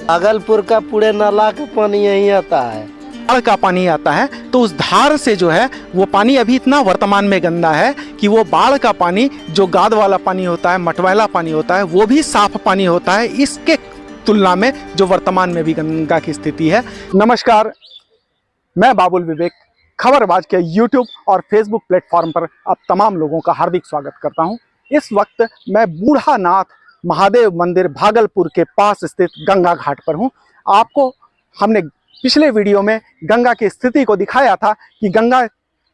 भागलपुर का पूरे नाला का पानी यहीं आता है, बाढ़ का पानी आता है तो उस धार से जो है वो पानी अभी इतना वर्तमान में गंदा है कि वो बाढ़ का पानी जो गाद वाला पानी होता है, मटमैला पानी होता है, वो भी साफ पानी होता है इसके तुलना में जो वर्तमान में भी गंगा की स्थिति है। नमस्कार, मैं बाबुल विवेक खबरबाज के यूट्यूब और फेसबुक प्लेटफॉर्म पर आप तमाम लोगों का हार्दिक स्वागत करता हूं। इस वक्त मैं बूढ़ानाथ महादेव मंदिर भागलपुर के पास स्थित गंगा घाट पर हूं। आपको हमने पिछले वीडियो में गंगा की स्थिति को दिखाया था कि गंगा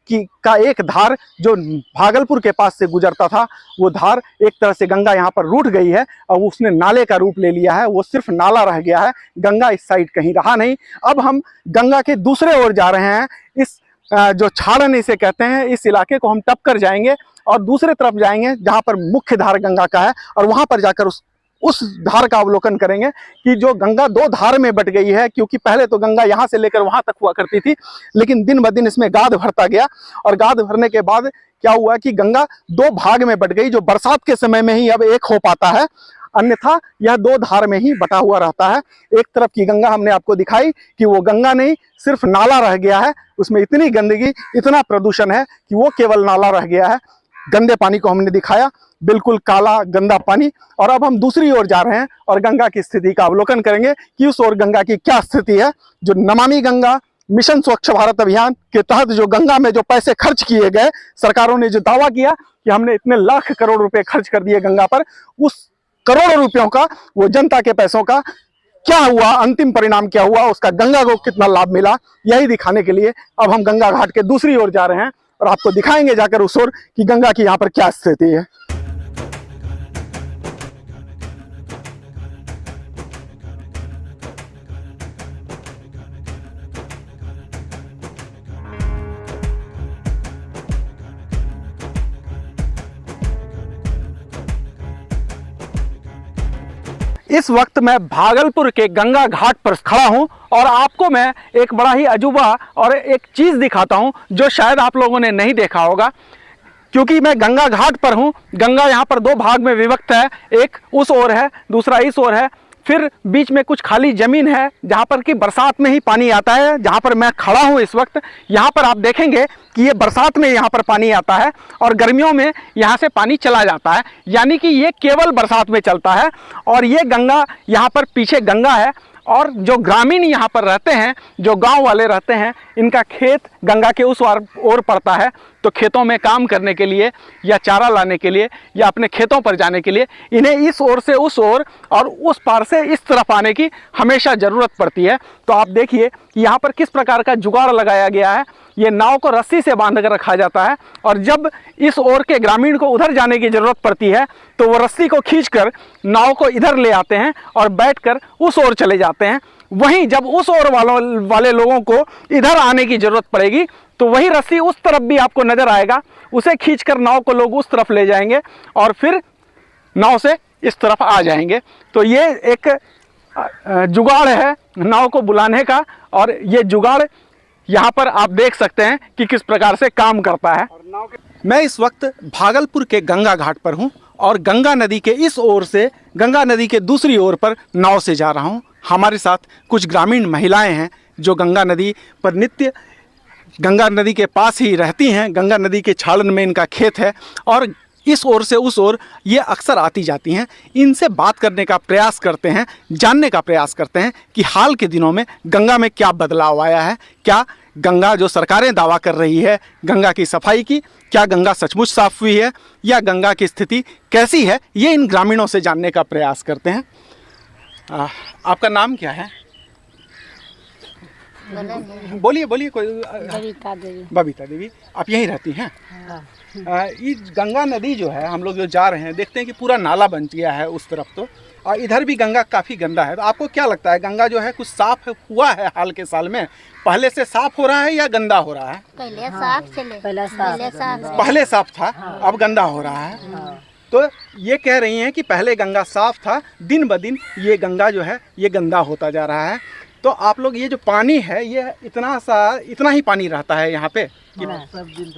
का एक धार जो भागलपुर के पास से गुजरता था, वो धार एक तरह से गंगा यहाँ पर रूठ गई है और उसने नाले का रूप ले लिया है। वो सिर्फ नाला रह गया है, गंगा इस साइड कहीं रहा नहीं। अब हम गंगा के दूसरे ओर जा रहे हैं। इस जो छाड़न इसे कहते हैं, इस इलाके को हम टप कर जाएंगे और दूसरे तरफ जाएंगे जहाँ पर मुख्य धार गंगा का है, और वहाँ पर जाकर उस धार का अवलोकन करेंगे कि जो गंगा दो धार में बट गई है। क्योंकि पहले तो गंगा यहाँ से लेकर वहां तक हुआ करती थी, लेकिन दिन ब दिन इसमें गाद भरता गया और गाद भरने के बाद क्या हुआ कि गंगा दो भाग में बट गई, जो बरसात के समय में ही अब एक हो पाता है, अन्यथा यह दो धार में ही बटा हुआ रहता है। एक तरफ की गंगा हमने आपको दिखाई कि वो गंगा नहीं, सिर्फ नाला रह गया है। उसमें इतनी गंदगी, इतना प्रदूषण है कि वो केवल नाला रह गया है। गंदे पानी को हमने दिखाया, बिल्कुल काला गंदा पानी। और अब हम दूसरी ओर जा रहे हैं और गंगा की स्थिति का अवलोकन करेंगे कि उस ओर गंगा की क्या स्थिति है। जो नमामि गंगा मिशन स्वच्छ भारत अभियान के तहत जो गंगा में जो पैसे खर्च किए गए, सरकारों ने जो दावा किया कि हमने इतने लाख करोड़ रुपए खर्च कर दिए गंगा पर, उस करोड़ों रुपयों का, वो जनता के पैसों का क्या हुआ, अंतिम परिणाम क्या हुआ, उसका गंगा को कितना लाभ मिला, यही दिखाने के लिए अब हम गंगा घाट के दूसरी ओर जा रहे हैं और आपको दिखाएंगे जाकर उस ओर कि गंगा की यहाँ पर क्या स्थिति है। इस वक्त मैं भागलपुर के गंगा घाट पर खड़ा हूं और आपको मैं एक बड़ा ही अजूबा और एक चीज़ दिखाता हूं जो शायद आप लोगों ने नहीं देखा होगा। क्योंकि मैं गंगा घाट पर हूं। गंगा यहां पर दो भाग में विभक्त है, एक उस ओर है, दूसरा इस ओर है। फिर बीच में कुछ खाली ज़मीन है जहाँ पर कि बरसात में ही पानी आता है। जहाँ पर मैं खड़ा हूँ इस वक्त, यहाँ पर आप देखेंगे कि ये बरसात में यहाँ पर पानी आता है और गर्मियों में यहाँ से पानी चला जाता है, यानी कि ये केवल बरसात में चलता है। और ये गंगा, यहाँ पर पीछे गंगा है और जो ग्रामीण यहाँ पर रहते हैं, जो गांव वाले रहते हैं, इनका खेत गंगा के उस ओर पड़ता है। तो खेतों में काम करने के लिए या चारा लाने के लिए या अपने खेतों पर जाने के लिए इन्हें इस ओर से उस ओर और उस पार से इस तरफ आने की हमेशा ज़रूरत पड़ती है। तो आप देखिए कि यहाँ पर किस प्रकार का जुगाड़ लगाया गया है। ये नाव को रस्सी से बांध कर रखा जाता है और जब इस ओर के ग्रामीण को उधर जाने की ज़रूरत पड़ती है तो वो रस्सी को खींचकर नाव को इधर ले आते हैं और बैठकर उस ओर चले जाते हैं। वहीं जब उस ओर वाले लोगों को इधर आने की ज़रूरत पड़ेगी तो वही रस्सी उस तरफ भी आपको नज़र आएगा, उसे खींचकर नाव को लोग उस तरफ ले जाएंगे और फिर नाव से इस तरफ आ जाएंगे। तो ये एक जुगाड़ है नाव को बुलाने का, और ये जुगाड़ यहाँ पर आप देख सकते हैं कि किस प्रकार से काम करता है। मैं इस वक्त भागलपुर के गंगा घाट पर हूँ और गंगा नदी के इस ओर से गंगा नदी के दूसरी ओर पर नाव से जा रहा हूँ। हमारे साथ कुछ ग्रामीण महिलाएं हैं जो गंगा नदी पर नित्य गंगा नदी के पास ही रहती हैं। गंगा नदी के छालन में इनका खेत है और इस ओर से उस ओर ये अक्सर आती जाती हैं। इनसे बात करने का प्रयास करते हैं, जानने का प्रयास करते हैं कि हाल के दिनों में गंगा में क्या बदलाव आया है। क्या गंगा जो सरकारें दावा कर रही है गंगा की सफाई की, क्या गंगा सचमुच साफ हुई है या गंगा की स्थिति कैसी है, ये इन ग्रामीणों से जानने का प्रयास करते हैं। आपका नाम क्या है? बोलिए बोलिए। कोई बबीता देवी। आप यहीं रहती हैं? ये गंगा नदी जो है, हम लोग जो जा रहे हैं देखते हैं कि पूरा नाला बन गया है उस तरफ, तो और इधर भी गंगा काफ़ी गंदा है। तो आपको क्या लगता है गंगा जो है कुछ साफ हुआ है हाल के साल में? पहले से साफ हो रहा है या गंदा हो रहा है? पहले साफ था, अब गंदा हो रहा है। तो ये कह रही हैं कि पहले गंगा साफ था, दिन ब दिन ये गंगा जो है ये गंदा होता जा रहा है। तो आप लोग ये जो पानी है ये इतना ही पानी रहता है यहाँ पे? सब दिन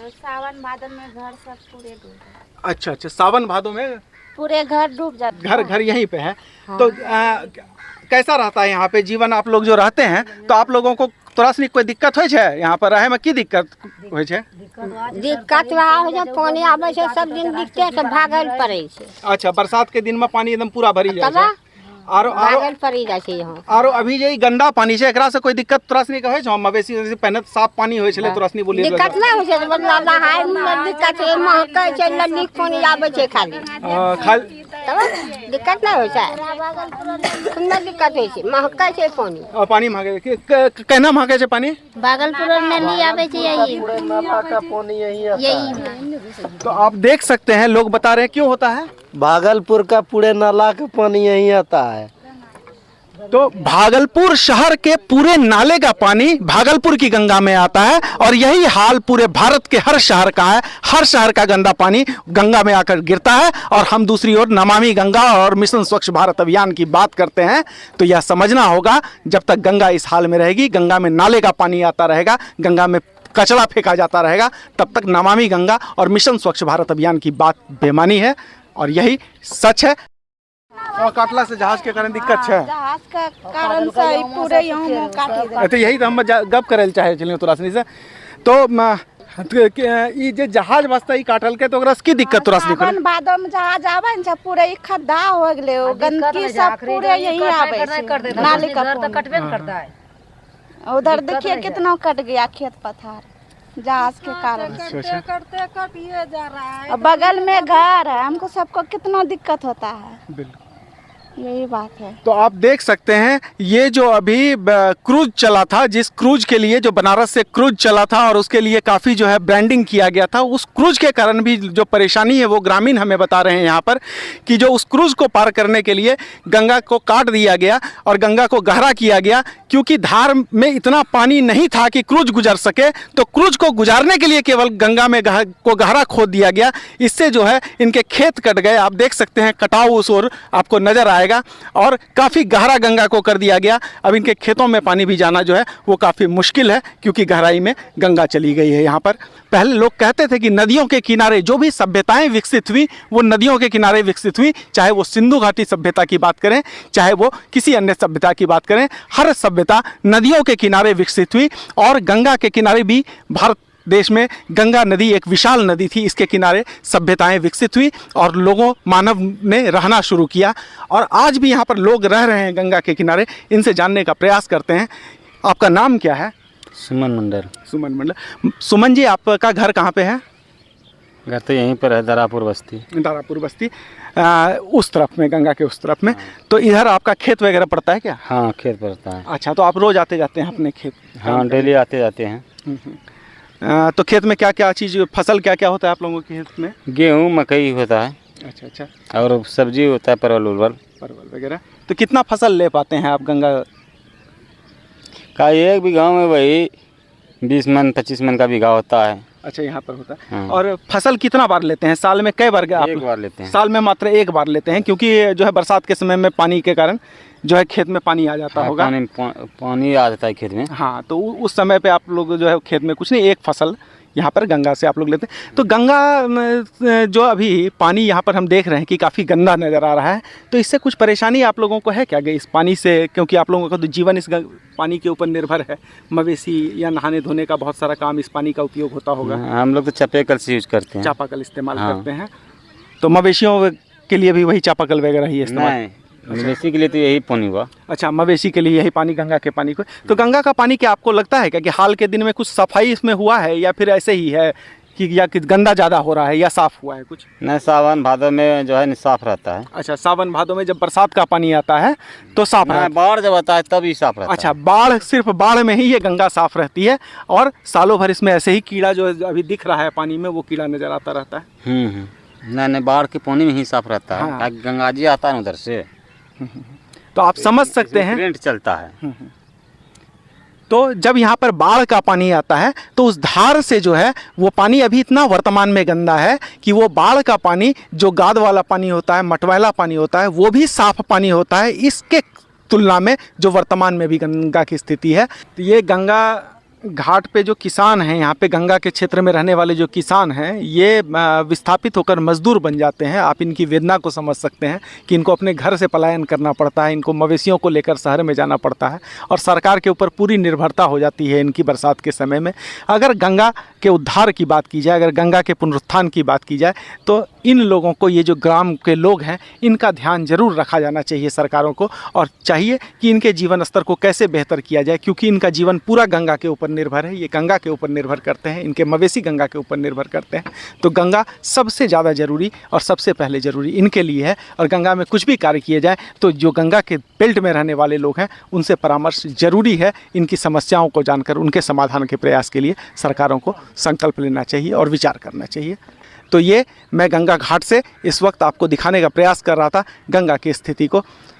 सावन भादो में घर सब पूरे। अच्छा, सावन भादो में पूरे घर डूब जाते घर घर यहीं पे है। तो कैसा रहता है यहाँ पे जीवन? आप लोग जो रहते हैं तो आप लोगों को तोरा सनी कोई दिक्कत होइ छै यहाँ पर रहे में? की दिक्कत होइ छै? दिक्कत रहा हो जाए, पानी आवे छै सब दिन दिखते तो भागल पड़े छै। अच्छा, बरसात के दिन में पानी एकदम पूरा भरी जाए छै। आरो भागल पड़ी जाए छै यहाँ। आरो अभी जे ई गंदा पानी छै एकरा से कोई दिक्कत तोरा सनी के होइ छै? मवेशी से पहले साफ पानी होइ छले, तोरा सनी बोलिए दिक्कत नहीं होइ छै, मतलब नहाय में दिक्कत छै, महकै छै, नली के पानी आवे छै खाली। खाली तब दिक्कत नहीं होइ छै, सुंदर दिक्कत होइ छै, महकै छै पानी। पानी मांगे कहना मांगे छै पानी? भागलपुर में नली आवे छै यही नाला का पानी यही आता है। तो आप देख सकते हैं लोग बता रहे हैं क्यों होता है। भागलपुर का पूरे नाला का पानी यही आता है। तो भागलपुर शहर के पूरे नाले का पानी भागलपुर की गंगा में आता है और यही हाल पूरे भारत के हर शहर का है। हर शहर का गंदा पानी गंगा में आकर गिरता है। और हम दूसरी ओर नमामि गंगा और मिशन स्वच्छ भारत अभियान की बात करते हैं तो यह समझना होगा जब तक गंगा इस हाल में रहेगी, गंगा में नाले का पानी आता रहेगा, गंगा में कचरा फेंका जाता रहेगा, तब तक नमामि गंगा और मिशन स्वच्छ भारत अभियान की बात बेमानी है और यही सच है। और काटला से जहाज के कारण दिक्कत है। जहाज का कारण से पूरे यहाँ काटी दे। तो यही तो हम गप करे ले चाहे छलिए तोरा सनी से। तो ई जे जहाज वास्ते ई काटल के तो ओकरा की दिक्कत तोरा सनी सावन भादो में जहाज आवे न पूरे एक खड्डा हो गेले, गंदगी सब पूरे यही आवे नाली का तो कटबे करता है। उधर देखिए कितना कट गया खेत पथार जहाज के कारण। करते करते कटिए जा रहा है। बगल में घर है, हमको सबको कितना दिक्कत होता है। बिल्कुल यही बात है। तो आप देख सकते हैं ये जो अभी क्रूज चला था, जिस क्रूज के लिए जो बनारस से क्रूज चला था और उसके लिए काफ़ी जो है ब्रांडिंग किया गया था, उस क्रूज के कारण भी जो परेशानी है वो ग्रामीण हमें बता रहे हैं यहाँ पर कि जो उस क्रूज को पार करने के लिए गंगा को काट दिया गया और गंगा को गहरा किया गया क्योंकि धार में इतना पानी नहीं था कि क्रूज गुजर सके। तो क्रूज को गुजारने के लिए केवल गंगा में को गहरा खोद दिया गया। इससे जो है इनके खेत कट गए। आप देख सकते हैं कटाव उस ओर आपको नज़र आएगा और काफ़ी गहरा गंगा को कर दिया गया। अब इनके खेतों में पानी भी जाना जो है वो काफ़ी मुश्किल है क्योंकि गहराई में गंगा चली गई है यहाँ पर। पहले लोग कहते थे कि नदियों के किनारे जो भी सभ्यताएं विकसित हुई वो नदियों के किनारे विकसित हुई, चाहे वो सिंधु घाटी सभ्यता की बात करें चाहे वो किसी अन्य सभ्यता की बात करें, हर सभ्यता नदियों के किनारे विकसित हुई। और गंगा के किनारे भी भारत देश में गंगा नदी एक विशाल नदी थी, इसके किनारे सभ्यताएं विकसित हुई और लोगों मानव ने रहना शुरू किया और आज भी यहाँ पर लोग रह रहे हैं गंगा के किनारे। इनसे जानने का प्रयास करते हैं। आपका नाम क्या है? सुमन मंडल। सुमन मंडल। सुमन जी, आपका घर कहाँ पे है? घर तो यहीं पर है, दारापुर बस्ती। दारापुर बस्ती उस तरफ में, गंगा के उस तरफ में। तो इधर आपका खेत वगैरह पड़ता है क्या? हाँ, खेत पड़ता है। अच्छा, तो आप रोज आते जाते हैं अपने खेत? हाँ, डेली आते जाते हैं। तो खेत में क्या क्या चीज़, फसल क्या क्या होता है आप लोगों के खेत में? गेहूँ मकई होता है। अच्छा अच्छा। और सब्जी होता है, परवल उलवल वगैरह। तो कितना फसल ले पाते हैं आप गंगा का? एक बीघा में वही 20 मन 25 मन का बीघा होता है। अच्छा, यहाँ पर होता है। हाँ। और फसल कितना बार लेते हैं साल में? कई बार? आप एक बार लेते हैं। साल में मात्र एक बार लेते हैं क्योंकि जो है बरसात के समय में पानी के कारण जो है खेत में पानी आ जाता हाँ, होगा। पानी आ जाता है खेत में। हाँ, तो उस समय पे आप लोग जो है खेत में कुछ नहीं, एक फसल यहाँ पर गंगा से आप लोग लेते हैं। तो गंगा जो अभी पानी यहाँ पर हम देख रहे हैं कि काफ़ी गंदा नज़र आ रहा है, तो इससे कुछ परेशानी आप लोगों को है क्या इस पानी से? क्योंकि आप लोगों का तो जीवन इस पानी के ऊपर निर्भर है। मवेशी या नहाने धोने का बहुत सारा काम इस पानी का उपयोग होता होगा। हम लोग तो चापाकल से यूज करते हैं। चापाकल इस्तेमाल हाँ। करते हैं। तो मवेशियों के लिए भी वही चापाकल वगैरह ही इस्तेमाल? नहीं, मवेशी के लिए तो यही पानी हुआ। अच्छा, मवेशी के लिए यही पानी, गंगा के पानी को। तो गंगा का पानी क्या आपको लगता है क्या कि हाल के दिन में कुछ सफाई इसमें हुआ है या फिर ऐसे ही है कि या कि गंदा ज़्यादा हो रहा है या साफ़ हुआ है कुछ? नहीं, सावन भादो में जो है साफ रहता है। अच्छा, सावन भादो में जब बरसात का पानी आता है तो साफ रहता है। बाढ़ जब आता है तब ही साफ रहता है। अच्छा, बाढ़, सिर्फ बाढ़ में ही ये गंगा साफ रहती है और सालों भर इसमें ऐसे ही कीड़ा जो अभी दिख रहा है पानी में वो कीड़ा नज़र आता रहता है। नहीं, बाढ़ के पानी में ही साफ रहता है। हाँ। गंगा जी आता है उधर से, तो आप समझ सकते हैं। करंट चलता है। तो जब यहाँ पर बाढ़ का पानी आता है तो उस धार से जो है वो पानी अभी इतना वर्तमान में गंदा है कि वो बाढ़ का पानी जो गाद वाला पानी होता है, मटमैला पानी होता है, वो भी साफ पानी होता है इसके तुलना में जो वर्तमान में भी गंगा की स्थिति है। तो ये गंगा घाट पे जो किसान हैं, यहाँ पे गंगा के क्षेत्र में रहने वाले जो किसान हैं, ये विस्थापित होकर मजदूर बन जाते हैं। आप इनकी वेदना को समझ सकते हैं कि इनको अपने घर से पलायन करना पड़ता है, इनको मवेशियों को लेकर शहर में जाना पड़ता है और सरकार के ऊपर पूरी निर्भरता हो जाती है इनकी बरसात के समय में। अगर गंगा के उद्धार की बात की जाए, अगर गंगा के पुनरुत्थान की बात की जाए, तो इन लोगों को, ये जो ग्राम के लोग हैं, इनका ध्यान जरूर रखा जाना चाहिए सरकारों को, और चाहिए कि इनके जीवन स्तर को कैसे बेहतर किया जाए, क्योंकि इनका जीवन पूरा गंगा के ऊपर निर्भर है। ये गंगा के ऊपर निर्भर करते हैं, इनके मवेशी गंगा के ऊपर निर्भर करते हैं। तो गंगा सबसे ज़्यादा ज़रूरी और सबसे पहले ज़रूरी इनके लिए है। और गंगा में कुछ भी कार्य किए जाए तो जो गंगा के बेल्ट में रहने वाले लोग हैं उनसे परामर्श जरूरी है। इनकी समस्याओं को जानकर उनके समाधान के प्रयास के लिए सरकारों को संकल्प लेना चाहिए और विचार करना चाहिए। तो ये मैं गंगा घाट से इस वक्त आपको दिखाने का प्रयास कर रहा था गंगा की स्थिति को।